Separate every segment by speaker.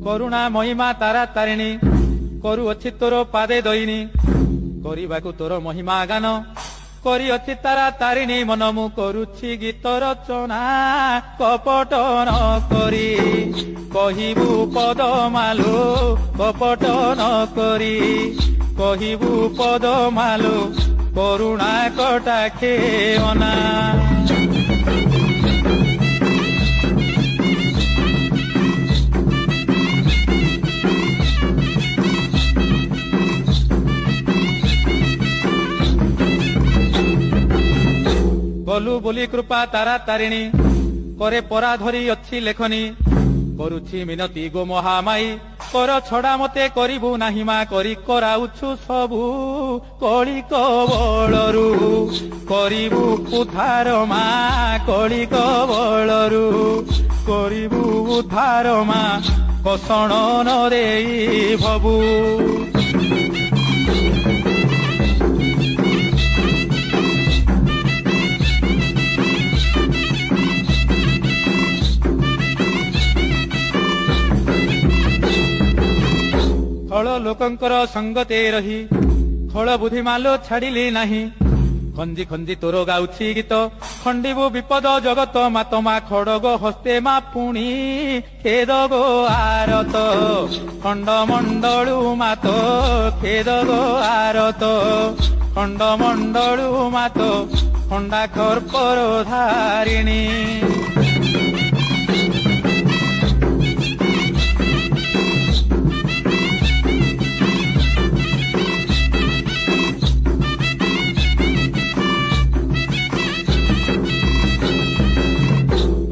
Speaker 1: କରୁଣା ମହିମା ତାରା ତାରିଣୀ କରୁଅଛି ତୋର ପାଦେ ଦଇନି କରିବାକୁ ତୋର ମହିମା ଗାନ କରିଅଛି ତାରା ତାରିଣୀ ମନ ମୁଁ କରୁଛି ଗୀତ ରଚନା କପଟ ନ କରି କହିବୁ ପଦମାଲୋ କପଟ ନ କରି କହିବୁ ପଦମାଲୋ କରୁଣା କଟାକ୍ଷେ ଅନା ଗଲୁ ବୋଲି କୃପା ତାରା ତାରିଣୀ କରେ ପରା ଧରି ଅଛି ଲେଖନୀ କରୁଛି ମିନତି ଗୋ ମହାମାଇ କର ଛଡା ମତେ କରିବୁ ନାହିଁ ମା କରି କରାଉଛୁ ସବୁ କଳି କବଳରୁ କରିବୁ ଉଦ୍ଧାର ମା କଳି କବଳରୁ କରିବୁ ଉଦ୍ଧାର ମା କଷଣ ନ ଦେଇ ଭବୁ ଖଳ ଲୋକଙ୍କର ସଙ୍ଗତେ ରହି ଖଳ ବୁଦ୍ଧିମାଲୋ ଛାଡ଼ିଲି ନାହିଁ ଖଞ୍ଜି ଖଞ୍ଜି ତୋର ଗାଉଛି ଗୀତ ଖଣ୍ଡିବୁ ବିପଦ ଜଗତ ମାତମା ଖଡଗ ହସ୍ତେ ମା ପୁଣି ଖେଦ ଗୋ ଆରତ ଖଣ୍ଡମଣ୍ଡଳୁ ମାତ ଖେଦ ଗୋ ଆରତ ଖଣ୍ଡମଣ୍ଡଳୁ ମାତ ଖଣ୍ଡା ଖର୍ପର ଧାରିଣୀ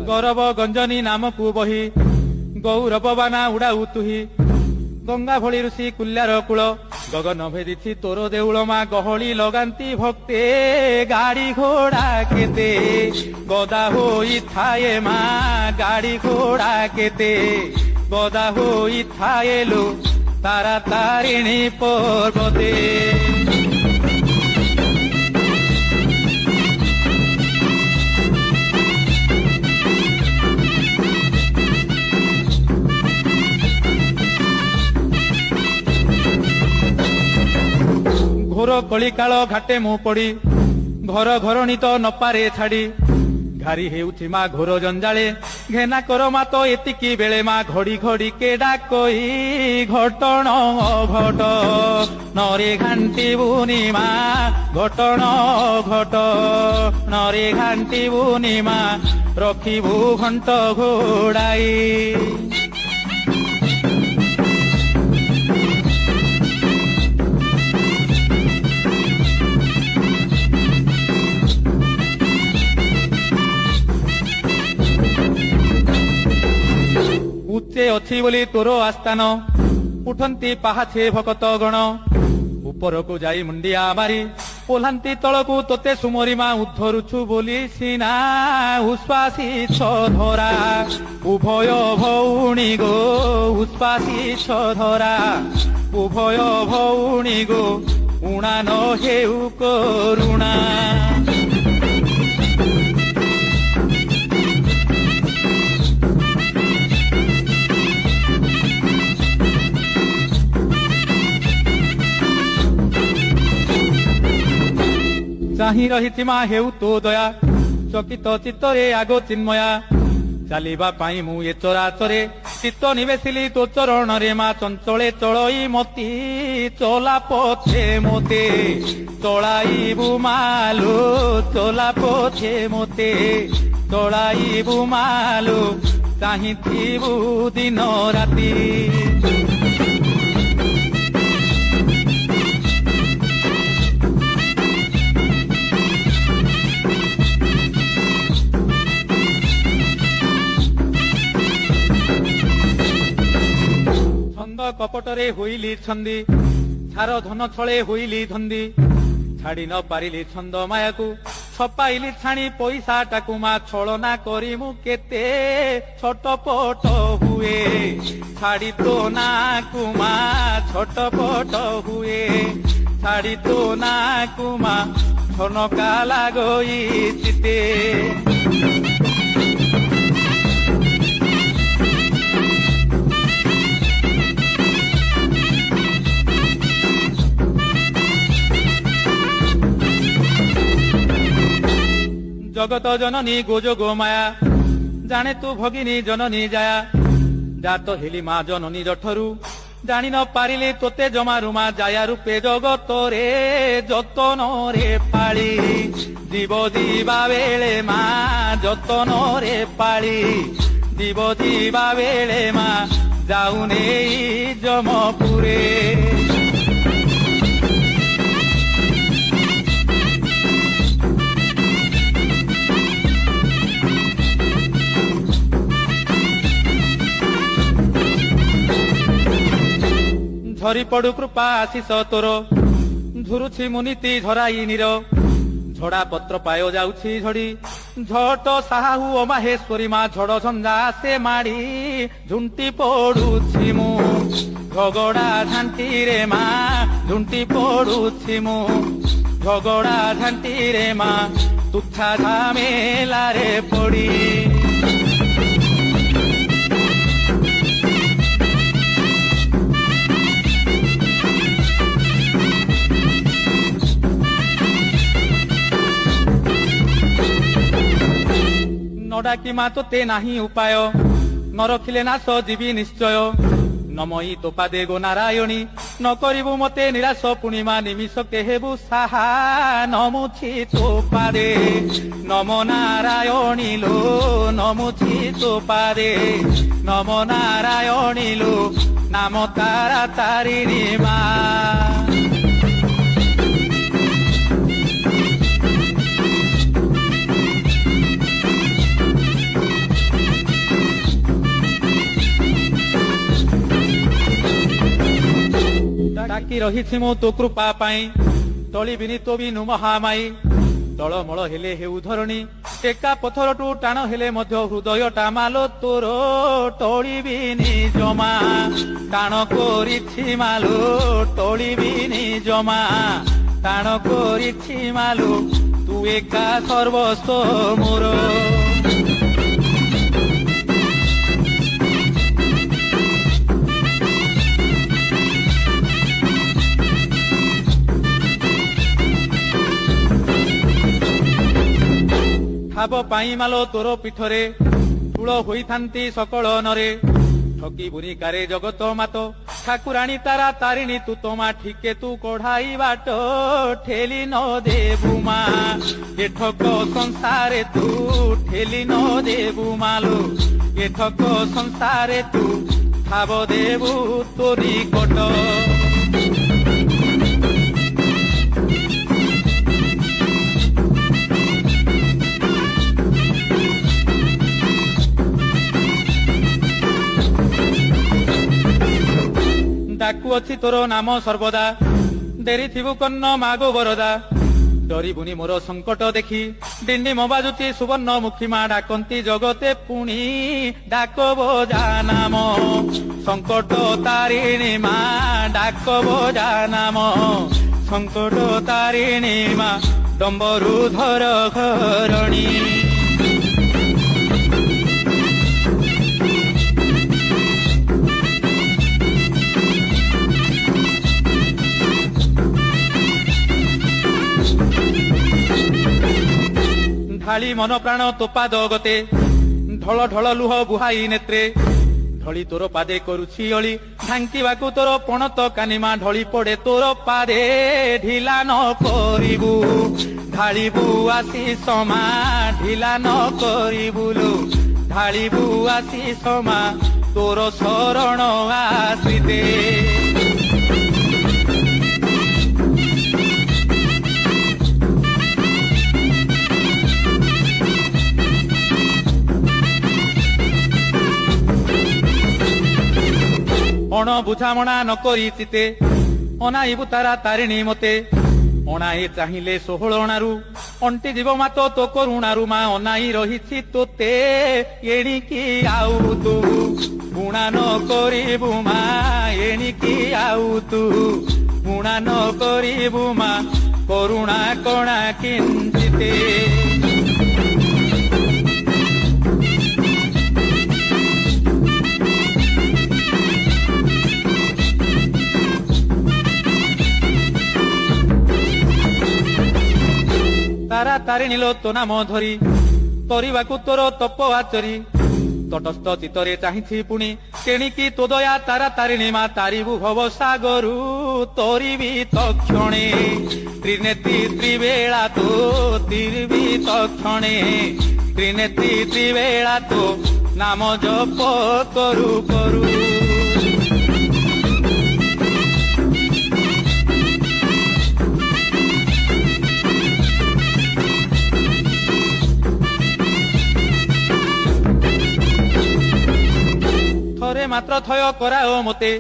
Speaker 1: ଗୌରବ ଗଞ୍ଜନୀ ନାମକୁ ବହି ଗୌରବ ବାନା ଉଡାଉ ତୁହି ଗଙ୍ଗା ଭଳି ଋଷି କୁଲ୍ୟାର କୂଳ ଗଗନ ଭେଦିଛି ତୋର ଦେଉଳ ମା ଗହଳି ଲଗାନ୍ତି ଭକ୍ତେ ଗାଡି ଘୋଡା କେତେ ଗଦା ହୋଇଥାଏ ମା ଗାଡି ଘୋଡା କେତେ ଗଦା ହୋଇଥାଏ ଲୋ ତାରା ତାରିଣୀ ପର୍ବତେ ଘୋର କଳିକାଳ ଘାଟେ ମୁଁ ପଡି ଘର ଘରଣୀ ତ ନପାରେ ଛାଡି ଘାରି ହେଉଛି ମା ଘୋର ଜଞ୍ଜାଳେ ଘେନା କର ମା ତ ଏତିକି ବେଳେ ମା ଘଡି ଘଡି କେଡା କଇ ଘଟଣ ଘଟ ନରେ ଘାଣ୍ଟିବୁନି ମା ଘଟଣ ଘଟ ନରେ ଘାଣ୍ଟିବୁନି ମା ରଖିବୁ ଘଣ୍ଟ ଘୋଡାଇ ଉଚ୍ଚେ ଅଛି ବୋଲି ତୋର ଆସ୍ଥାନ ଉଠନ୍ତି ପାହାଛେ ଭକତ ଗଣ ଉପରକୁ ଯାଇ ମୁଣ୍ଡିଆ ମାରି ଓହ୍ଲାନ୍ତି ତଳକୁ ତୋତେ ସୁମରି ମା ଉଦ୍ଧରୁଛୁ ବୋଲି ସିନା ଉଶ୍ୱାସିଛ ଧରା ଉଭୟ ଭଉଣୀ ଗୋ ଉଶ୍ୱାସିଛ ଧରା ଉଭୟ ଭଉଣୀ ଗୋ ଉଣା ନ ହେଉ କରୁଣା ଚାହିଁ ରହିଛି ମା ହେଉ ତୋ ଦୟା ଚକିତ ଚିତ୍ତରେ ଆଗ ଚିନ୍ମୟା ଚାଲିବା ପାଇଁ ମୁଁ ଏ ଚରାଚରେ ଚିତ୍ତ ନିବେଶିଲି ତୋ ଚରଣରେ ମା ଚଞ୍ଚଳେ ଚଳଇ ମତି ଚଲା ପଛେ ମୋତେ ଚଳାଇବୁ ମାଲୋ ଚଲା ପଛେ ମୋତେ ଚଳାଇବୁ ମାଲୋ ଚାହିଁଥିବୁ ଦିନ ରାତି କପଟରେ ହୋଇଲି ଛନ୍ଦି ଛାର ଧନ ଛଳେ ହୋଇଲି ଧନ୍ଦି ଛାଡି ନ ପାରିଲି ଛନ୍ଦ ମାୟାକୁ ଛପାଇଲି ଛାଣି ପଇସାଟାକୁ ମା ଛଳନା କରି ମୁଁ କେତେ ଛଟପଟ ହୁଏ ଛାଡି ତୋ ନାକୁ ମା ଛଟପଟ ହୁଏ ଛାଡି ତୋ ନାକୁ ମା ଛନକା ଲାଗଇ ଚିତେ জগত জননী গোযোগ মায়া জানে তু ভগিনী জননী জায়া জাত হেলি মা জননী জঠরু জানি ন পারিলে তোতে জমারু মা জায়া রূপে জগত রে যতন রে পাଳି জীব দিবা বেলে মা যতন রে পাଳି জীব দিবা বেলে মা যাও নেই যমপুরে। ঝরি পড়ু কৃপা আশিষ তোর ঝুরুছি মুনিতি ঝরাই নীর ঝড়া পত্র পায় যাଉଛି ঝড়ি ঝট সাহু ও মাহেশ্বরী মা ঝড় ঝঞ্ঝা সে মাড়ি ঝুଣ୍ଟି পড়ুছি মু ঝগড়া ঝাଣ୍ଟି রে মা ঝুଣ୍ଟି পড়ুছি মু ঝগড়া ঝাଣ୍ଟି রে মা তুচ্ছা ঝামেলারে পড়ি। নডাকি মা তোতে নাহি উপায় নরখিলে নাশ জীবি নিশ্চয় নময়ী তোপাদে গো নারায়ণী নকরিবু মতে নিরাশ পূর্ণিমা নিমিষকে হেবু সাহা নমুছি তোপাদে নম নারায়ণী লো নমুছি তোপাদে নম নারায়ণী লো নাম তারা তারিণী মা। ডাকি রহিছি মু তো কৃপা পাই তলিবিনি তো বিনু মহামাই তଳମଳ ହେଲେ ହେଉ ଧରଣୀ ଟେକା ପଥରଠୁ ଟାଣ ହେଲେ ମଧ୍ୟ ହୃଦୟଟା ମାଲୋ ତୋର ଟଳିବିନି ଜମା ଟାଣ କରିଛି ମାଲୋ ଟଳିବିନି ଜମା ଟାଣ କରିଛି ମାଲୋ ତୁ ଏକା ସର୍ବସ୍ୱ ମୋର। ଭାବ ପାଇଁ ମାଲୋ ତୋର ପୀଠରେ ଠୁଳ ହୋଇଥାନ୍ତି ସକଳ ନରେ ଠକି ବୁନିକାରେ ଜଗତ ମାତ ଠାକୁରାଣୀ ତାରା ତାରିଣୀ ତୁ ତମା ଠିକେ ତୁ କଢାଇ ବାଟ ଠେଲି ନ ଦେବୁ ମା ଏ ଠକ ସଂସାରେ ତୁ ଠେଲି ନ ଦେବୁ ମାଲୋ ଏ ଠକ ସଂସାରେ ତୁ ଭାବ ଦେବୁ ତୋରି କଟ। ডাকু ଅଛି ତୋର ନାମ ସର୍ବଦା ଡେରି ଥିବୁ କର୍ଣ୍ଣ ମାଗୋ ବରଦା ଡରିବୁନି ମୋର ସଙ୍କଟ ଦେଖି ଡିଣ୍ଡି ମୋ ବାଜୁଛି ସୁବର୍ଣ୍ଣ ମୁଖୀ ମା ଡାକନ୍ତି ଜଗତେ ପୁଣି ଡାକବ ଯା ନାମ ସଙ୍କଟ ତାରିଣୀ ମା ଡାକବ ଯା ନାମ ସଙ୍କଟ ତାରିଣୀ ମା ଡମ୍ବରୁ ଧର ଘରଣୀ। ঢালি মন প্রাণ তোপা দগতে ঢল ঢল লুহ বুহাই নেত্রে ঢলি তোর পাদে করুছি অলি ঢাঙ্কিবাকু তোর পণত কানিমা ঢলি পড়ে তোর পাদে ঢিলা ন করিবু ঢালিবু আসি সমা ঢিলা ন করিবু লো ঢালিবু আসি সমা তোর শরণ আশ্রিতে। অণ বুঝামଣା নকরি চিতে অনাইবু তারা তারিণী মতে অনাই চাহিলে 16 অଣାରୁ অন্টি জীব মাত তো করুণারু মা অনাই রহিছি তোতে এণিকি আউ তু গুণা ন করিবু মা এণিকি আউ তু গুণা ন করিবু মা করুণা কণা কিঞ্চিতে। तारा तारिणी लो तो नाम धरी तरिबाकु तोर तप आचरी तटस्थ चित्तरे चाहिछि पुणी तेणिकी तो दया तारा तारिणी मा तारिबु भव सागरु तोरिबी तक्षणे त्रिनेत्री त्रिवेळा तो तिरबी तक्षणे त्रिनेत्री त्रिवेळा तो नाम जप करू करू थरे मात्र थय कराओ मते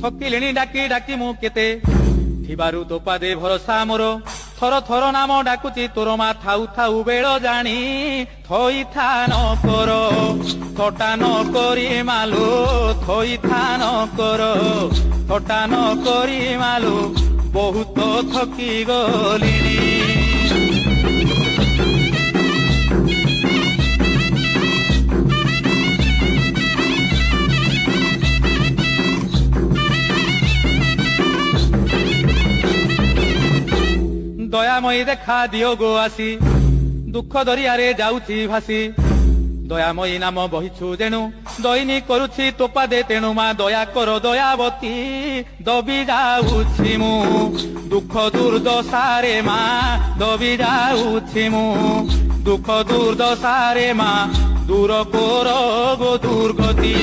Speaker 1: थकिलेणी डाकी डाकी मु केते थिबारु तो पादे भरोसा मोर थर थर नाम डाकुची तोर मा थाउ थाउ बेळ जानी थई था न कर थटा न करी मालो थई था न कर थटा न करी मालो बहुत थकी गलिनी दयामयी देखा दियो गो आसी दुख दरियारे जाउची भासी दयामयी नाम बहिछु जेणु दईनी करुछि तोपा दे तेणु मा दया कर दयावती दबी जाउछि मु दुख दुर्दशारे मा दबी जाउछि मु दुख दुर्दशारे मा दूर कर गो दुर्गति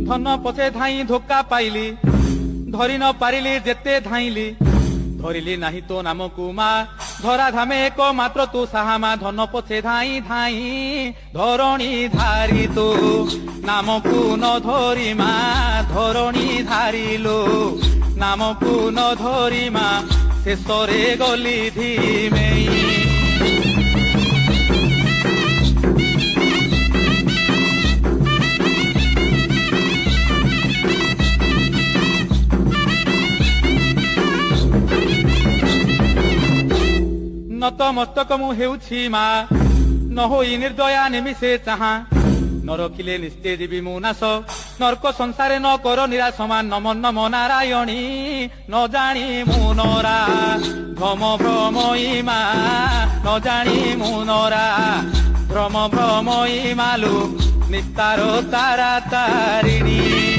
Speaker 1: धन पछे धाई धोका पाइली धरी न पारिली जेते धाइली धरिली नाही तो नामकु मा धरा धामे एक मात्र तू साहामा धन पछे धाई धाई धरणी धारी तो नामकु न धरी मा धरणी धारिलो नामकु न धरी मा शेषरे गली धीमेई नत मस्तक मु हेउछि मा न होई निर्दया निमिषे चाहा न रखिले निश्चय जीवी मु नाश नरक संसारे न कर निराश मान नम नम नारायणी न जानी मु नरा भ्रम भ्रमयी मा न जानी मु नरा भ्रम भ्रमयी मालु निस्तार तारा तारिणी।